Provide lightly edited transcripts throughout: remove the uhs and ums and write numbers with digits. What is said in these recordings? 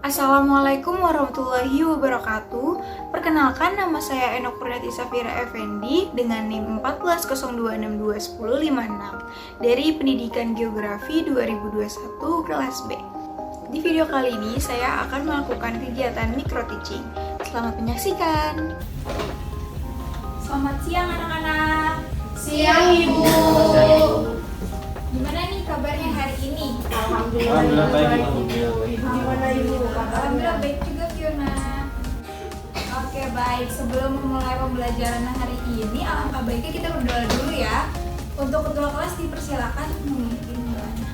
Assalamualaikum warahmatullahi wabarakatuh. Perkenalkan, nama saya Enok Purnati Safira Effendi dengan NIM 1402621056 dari Pendidikan Geografi 2021 kelas B. Di video kali ini saya akan melakukan kegiatan micro teaching. Selamat menyaksikan. Selamat siang anak-anak. Siang, Ibu. Gimana nih kabarnya hari ini? Alhamdulillah baik. Gimana Ibu? Alhamdulillah baik juga, Fiona. Oke, baik. Sebelum memulai pembelajaran hari ini, alangkah baiknya kita berdoa dulu ya. Untuk ketua kelas dipersilakan memimpin doanya.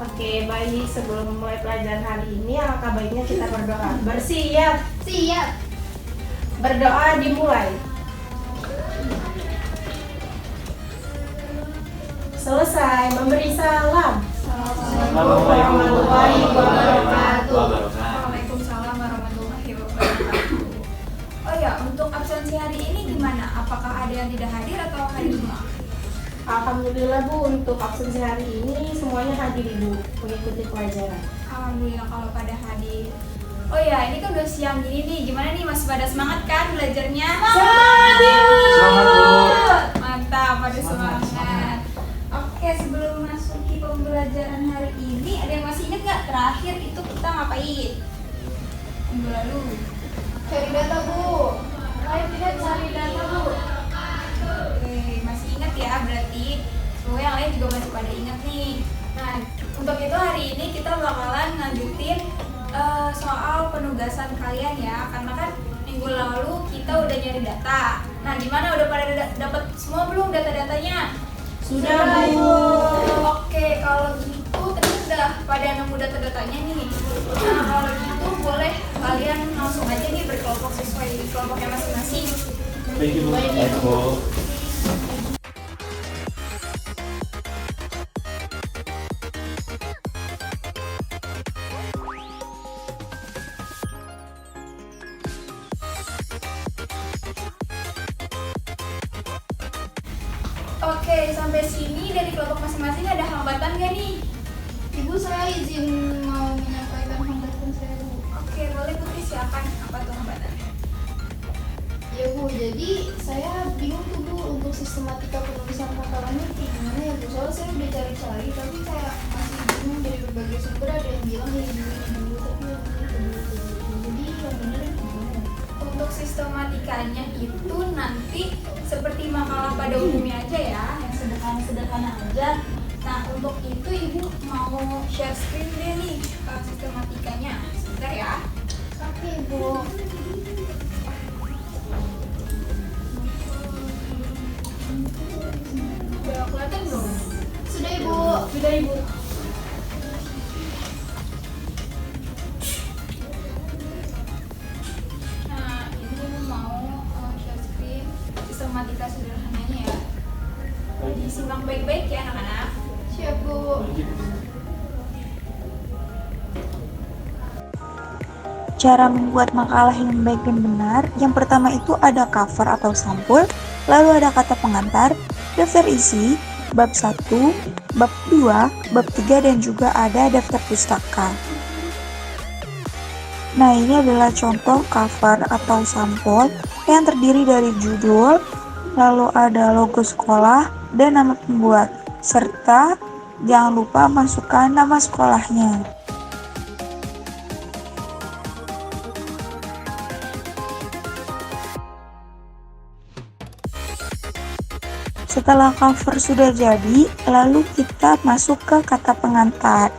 Oke, baik. Sebelum memulai pelajaran hari ini, alangkah baiknya kita berdoa. Bersiap. Siap. Berdoa dimulai. Selesai memberi salam. Assalamualaikum warahmatullahi wabarakatuh. Waalaikumsalam warahmatullahi wabarakatuh. Oh ya, untuk absensi hari ini gimana? Apakah ada yang tidak hadir atau hadir semua? Alhamdulillah Bu, untuk absensi hari ini semuanya hadir Ibu mengikuti pelajaran. Alhamdulillah kalau pada hadir. Oh ya, ini kan udah siang gini nih. Gimana nih, masih pada semangat kan belajarnya? Semangat. Mantap, pada semangat. Oke, sebelum masuki pembelajaran hari ini, ada yang masih ingat nggak terakhir itu kita ngapain? Minggu lalu. Cari data, Bu. Ayo kita cari data, Bu. Oke, masih ingat ya berarti. Semoga yang lain juga masih pada ingat nih. Nah, untuk itu hari ini kita bakalan lanjutin soal penugasan kalian ya. Karena kan minggu lalu kita udah nyari data. Nah, gimana, udah pada dapat semua belum data-datanya? Sudah Bu. Oke, kalau gitu tadi udah pada nemu data-datanya nih. Nah, kalau gitu boleh kalian langsung aja nih berkelompok sesuai kelompoknya masing-masing. Thank you, Bu. Oke, sampai sini dari kelompok masing-masing ada hambatan gak nih? Ibu, saya izin mau menyampaikan hambatan saya, Bu. Oke, boleh Putri, silakan. Apa tuh hambatannya? Ya, Bu, jadi saya bingung tuh, Bu, untuk sistematika penulisan makalannya kayak gimana ya, Bu. Soalnya saya udah cari-cari, tapi kayak masih bingung dari berbagai sumber. Ada yang bilang ya dulu, tapi yang ini dulu. Jadi yang benar yang gimana ya? Untuk sistematikanya itu nanti seperti makalah pada umumnya aja ya, yang sederhana-sederhana aja. Nah, untuk itu Ibu mau share screen deh nih sistematikanya. Sebentar ya. Oke, Bu. Udah kelihatan belum? Sudah, Ibu. Sudah Ibu. Nah, ini Ibu mau share screen sistematika sederhananya ya. Disimak baik-baik ya anak-anak. Siap, Bu. Cara membuat makalah yang baik dan benar, yang pertama itu ada cover atau sampul, lalu ada kata pengantar, daftar isi, bab 1, bab 2, bab 3, dan juga ada daftar pustaka. Nah, ini adalah contoh cover atau sampul yang terdiri dari judul, lalu ada logo sekolah dan nama pembuat, serta jangan lupa masukkan nama sekolahnya. Setelah cover sudah jadi, lalu kita masuk ke kata pengantar.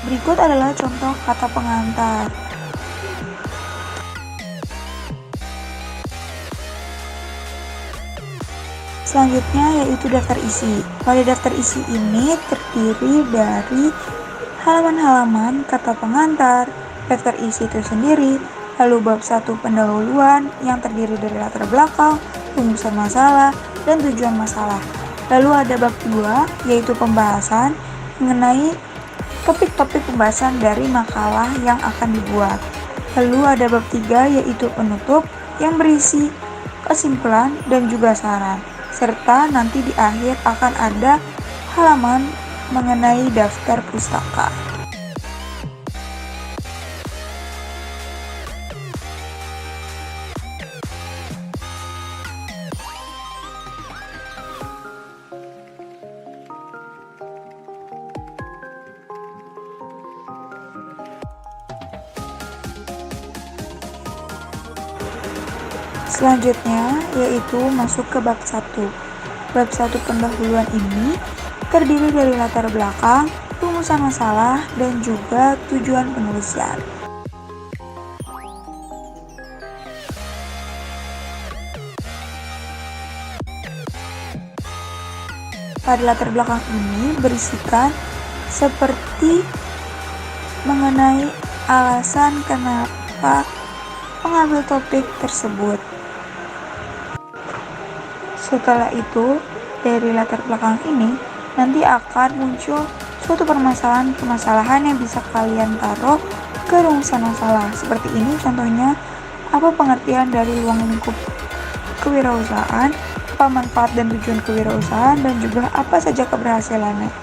Berikut adalah contoh kata pengantar. Selanjutnya yaitu daftar isi. Pada daftar isi ini terdiri dari halaman-halaman kata pengantar, daftar isi itu sendiri, lalu bab 1 pendahuluan yang terdiri dari latar belakang, rumusan masalah, dan tujuan masalah. Lalu ada bab 2 yaitu pembahasan mengenai topik-topik pembahasan dari makalah yang akan dibuat. Lalu ada bab 3 yaitu penutup yang berisi kesimpulan dan juga saran. Serta nanti di akhir akan ada halaman mengenai daftar pustaka. Selanjutnya yaitu masuk ke bab 1. Bab 1 pendahuluan ini terdiri dari latar belakang, rumusan masalah, dan juga tujuan penulisan. Pada latar belakang ini berisikan seperti mengenai alasan kenapa mengambil topik tersebut. Setelah itu, dari latar belakang ini nanti akan muncul suatu permasalahan yang bisa kalian taruh ke rumusan masalah. Seperti ini contohnya, apa pengertian dari ruang lingkup kewirausahaan, apa manfaat dan tujuan kewirausahaan, dan juga apa saja keberhasilannya.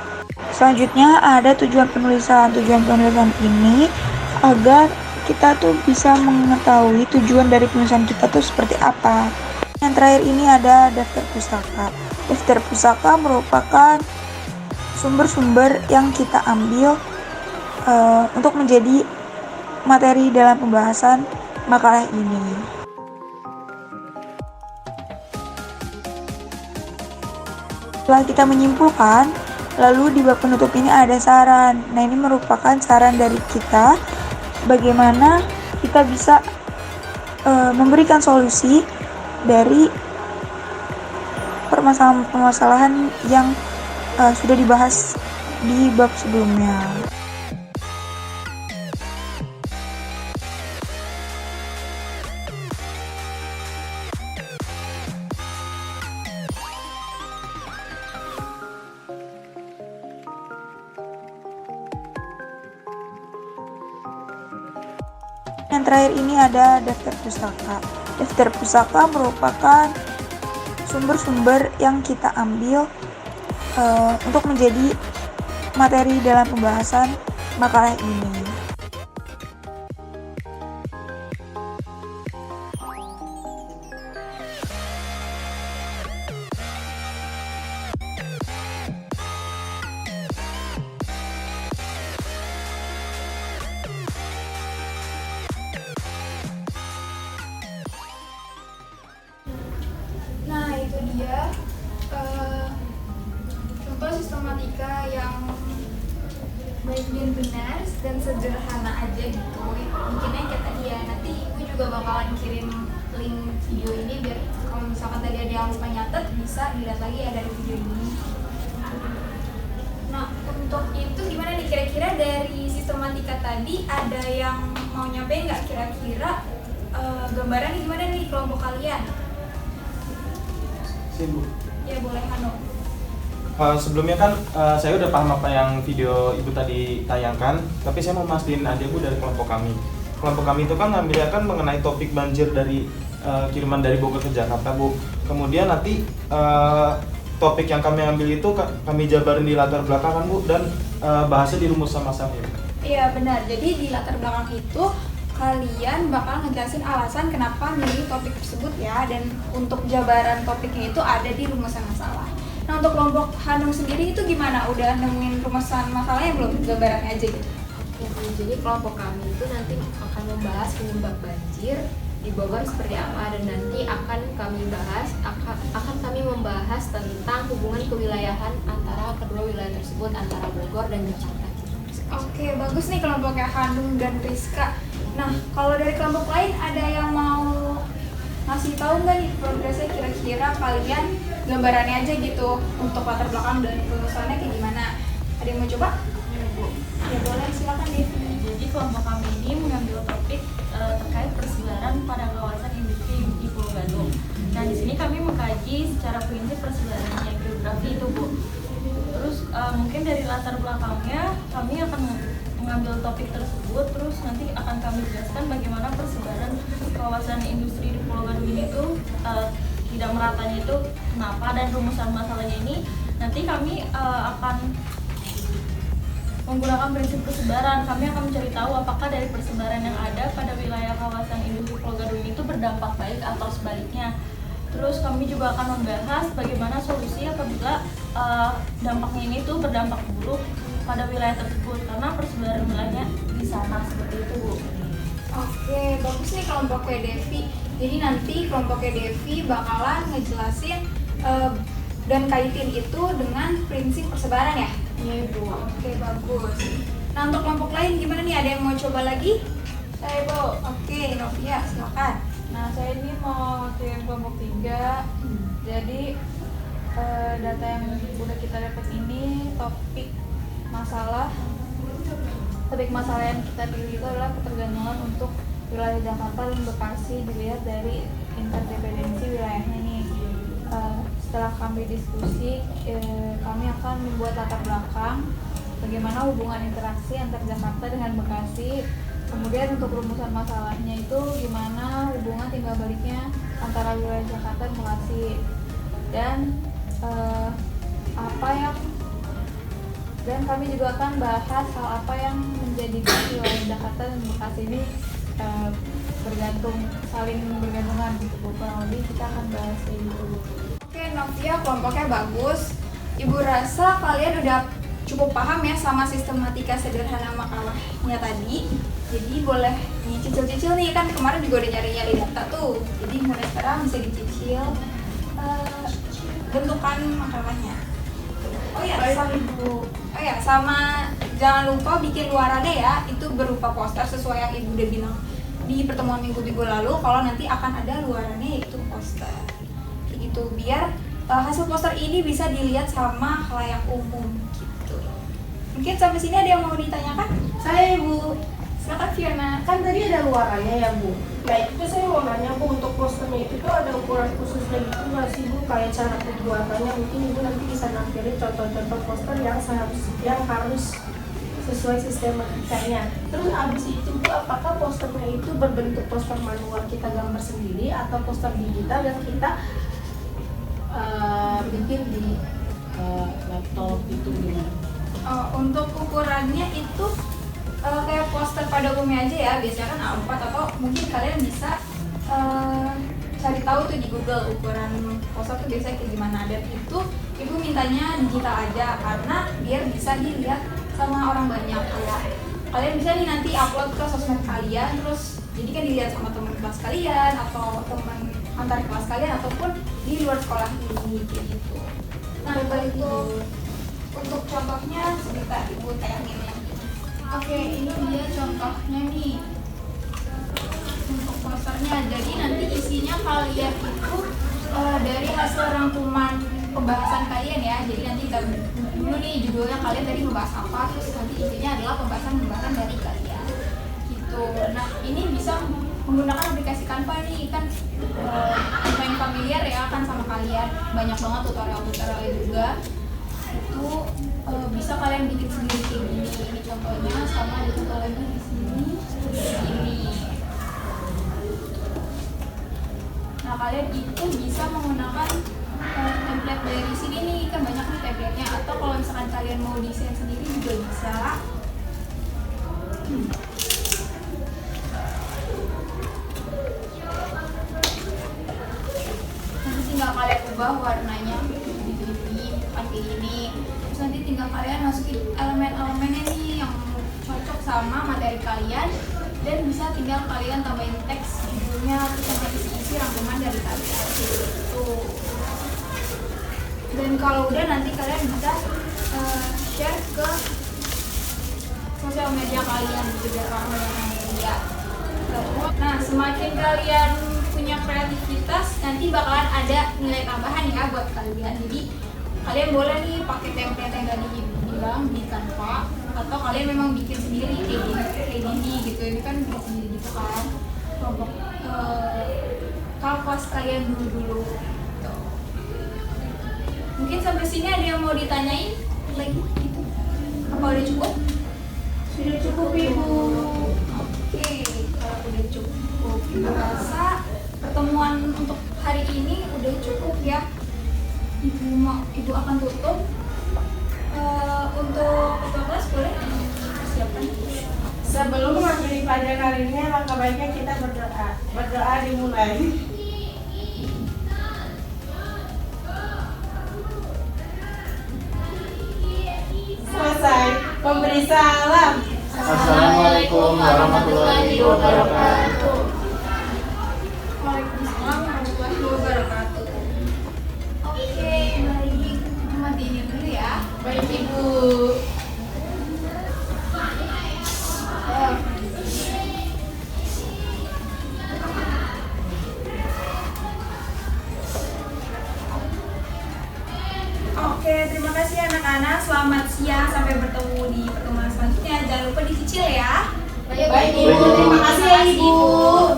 Selanjutnya ada tujuan penulisan. Tujuan penulisan ini agar kita tuh bisa mengetahui tujuan dari penulisan kita tuh seperti apa. Yang terakhir ini ada daftar pustaka. Daftar pustaka merupakan sumber-sumber yang kita ambil untuk menjadi materi dalam pembahasan makalah ini. Setelah kita menyimpulkan, lalu di bab penutup ini ada saran. Nah, ini merupakan saran dari kita bagaimana kita bisa memberikan solusi dari permasalahan-permasalahan yang sudah dibahas di bab sebelumnya. Yang terakhir ini ada daftar pustaka. Daftar pustaka merupakan sumber-sumber yang kita ambil untuk menjadi materi dalam pembahasan makalah ini. Nah, itu dia contoh sistematika yang baik dan benar dan sederhana aja gitu. Bikinnya kayak tadi ya, nanti ibu juga bakalan kirim link video ini biar kalau misalkan tadi ada yang lupa nyatet bisa dilihat lagi ya dari video ini. Nah, untuk itu gimana nih kira-kira dari sistematika tadi ada yang mau nyampein nggak kira-kira gambaran gimana nih kelompok kalian? Ibu. Ya boleh Hano. Sebelumnya kan saya udah paham apa yang video ibu tadi tayangkan, tapi saya mau mastiin aja bu dari kelompok kami. Kelompok kami itu kan ngambilnya kan mengenai topik banjir dari kiriman dari Bogor ke Jakarta bu. Kemudian nanti topik yang kami ambil itu kami jabarin di latar belakang kan bu, dan bahasnya di rumus sama-sama ya. Iya benar, jadi di latar belakang itu kalian bakal ngejelasin alasan kenapa milih topik tersebut ya, dan untuk jabaran topiknya itu ada di rumusan masalah. Nah, untuk kelompok Hanung sendiri itu gimana? Udah nemuin rumusan masalahnya belum? Gambarannya aja gitu. Ya, jadi kelompok kami itu nanti akan membahas penyebab banjir di Bogor seperti apa, dan nanti akan kami membahas tentang hubungan kewilayahan antara kedua wilayah tersebut, antara Bogor dan Jakarta. Oke, bagus nih kelompoknya Hanung dan Rizka. Nah, kalau dari kelompok lain ada yang mau ngasih tahu nggak nih progresnya kira-kira kalian gambarannya aja gitu untuk latar belakang dan penulisannya kayak gimana? Ada yang mau coba? Ya boleh, silakan Devi. Jadi kelompok kami ini mengambil topik terkait persebelaran pada kawasan industri di Pulau Gadung. Nah, di sini kami mengkaji secara prinsip persebelarannya geografi itu, Bu. Terus mungkin dari latar belakangnya kami akan mengambil topik tersebut, terus nanti akan kami jelaskan bagaimana persebaran kawasan industri di Pulau Gadung ini tuh tidak meratanya itu kenapa, dan rumusan masalahnya ini nanti kami akan menggunakan prinsip persebaran. Kami akan mencari tahu apakah dari persebaran yang ada pada wilayah kawasan industri Pulau Gadung itu berdampak baik atau sebaliknya. Terus kami juga akan membahas bagaimana solusi apabila dampaknya ini tuh berdampak buruk pada wilayah tersebut karena persebaran wilayahnya di sana, seperti itu Bu. Oke, bagus nih kelompoknya Devi. Jadi nanti kelompoknya Devi bakalan ngejelasin dan kaitin itu dengan prinsip persebaran ya? Iya Bu. Oke, bagus. Nah, untuk kelompok lain gimana nih? Ada yang mau coba lagi? Saya Bu. Oke, Novia, silakan. Nah, saya ini mau waktu kelompok 3. Jadi data yang udah kita dapat ini topik masalah yang kita pilih itu adalah ketergantungan untuk wilayah Jakarta dan Bekasi dilihat dari interdependensi wilayahnya nih. Setelah kami diskusi, kami akan membuat latar belakang bagaimana hubungan interaksi antar Jakarta dengan Bekasi. Kemudian untuk rumusan masalahnya itu gimana hubungan tinggal baliknya antara wilayah Jakarta dan Bekasi. Dan kami juga akan bahas hal apa yang menjadikan wilayah Jakarta dan Bekasi ini saling bergantungan gitu. Kurang lebih kita akan bahas kayak gitu. Oke, Novia, kelompoknya bagus. Ibu rasa kalian udah cukup paham ya sama sistematika sederhana makalahnya tadi. Jadi boleh dicicil-cicil nih, kan kemarin juga udah nyari-nyari data tuh. Jadi mulai sekarang bisa dicicil bentukan makalahnya. Oh ya, sama jangan lupa bikin luarannya ya. Itu berupa poster sesuai yang Ibu udah bilang di pertemuan minggu lalu, kalau nanti akan ada luarannya yaitu poster. Kayak gitu, biar hasil poster ini bisa dilihat sama khalayak umum gitu. Mungkin sampai sini ada yang mau ditanyakan? Saya Bu. Silakan Fiona. Kan tadi ada luarannya ya Bu. Nah itu saya mau nanya Bu, untuk posternya itu tuh ada ukuran khususnya gitu nggak sih Bu? Kayak cara pembuatannya mungkin Ibu nanti bisa nampilin contoh-contoh poster yang harus sesuai sistematikanya. Terus abis itu Bu, apakah posternya itu berbentuk poster manual kita gambar sendiri atau poster digital yang kita bikin di laptop itu gimana? Untuk ukurannya itu kayak poster pada umumnya aja ya, biasanya kan A4 atau mungkin kalian bisa cari tahu tuh di Google ukuran poster tuh biasanya kayak gimana. Dan itu Ibu mintanya digital aja karena biar bisa dilihat sama orang banyak. Kayak kalian bisa nih nanti upload ke sosmed kalian, terus jadi kan dilihat sama teman kelas kalian atau teman antar kelas kalian ataupun di luar sekolah ini kayak gitu. Nah, untuk contohnya sebentar Ibu tayangin ya. Oke, ini dia contohnya nih untuk posternya. Jadi nanti isinya kalian itu dari hasil rangkuman pembahasan kalian ya. Jadi nanti kita dulu nih judulnya kalian tadi membahas apa, terus nanti isinya adalah pembahasan dari kalian gitu. Nah, ini bisa menggunakan aplikasi Canva nih, kan lumayan familiar ya kan sama kalian. Banyak banget tutorial-tutorialnya juga. Itu bisa kalian bikin sendiri kayak gini. Ini contohnya, sama ada contoh lagi di sini seperti ini. Nah, kalian itu bisa menggunakan template dari sini nih, kan banyak nih template-nya. Atau kalau misalkan kalian mau desain sendiri juga bisa. Nanti tinggal kalian ubah warnanya pakai ini. Terus nanti tinggal kalian masukin elemen-elemennya nih yang cocok sama materi kalian, dan bisa tinggal kalian tambahin teks judulnya, terus sampai isi rangkuman dari kalian gitu. Dan kalau udah nanti kalian bisa share ke sosial media kalian gitu biar orang-orang yang lihat. Nah, semakin kalian punya kreativitas, nanti bakalan ada nilai tambahan ya buat kalian. Jadi kalian boleh nih pakai template yang tadi bilang di Canva, atau kalian memang bikin sendiri kayak gini gitu. Ini kan bikin sendiri gitu kan, kelompok kalpas kalian dulu gitu. Mungkin sampai sini ada yang mau ditanyain lagi gitu? Apa udah cukup? Sudah cukup Ibu. Oke, kalau udah cukup, Ibu rasa pertemuan untuk hari ini udah cukup ya. Ibu akan tutup. Untuk ketua kelas boleh? pelajaran kali ini alangkah baiknya kita berdoa. Berdoa dimulai. Selesai. Memberi salam. Assalamualaikum warahmatullahi wabarakatuh. Waalaikumsalam warahmatullahi wabarakatuh. Oke, baik. Matiin dulu ya. Baik Ibu. Oke, terima kasih anak-anak. Selamat siang. Sampai bertemu di pertemuan selanjutnya. Jangan lupa dicicil ya. Baik Ibu. Terima kasih ya Ibu.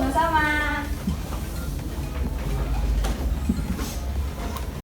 Sama-sama.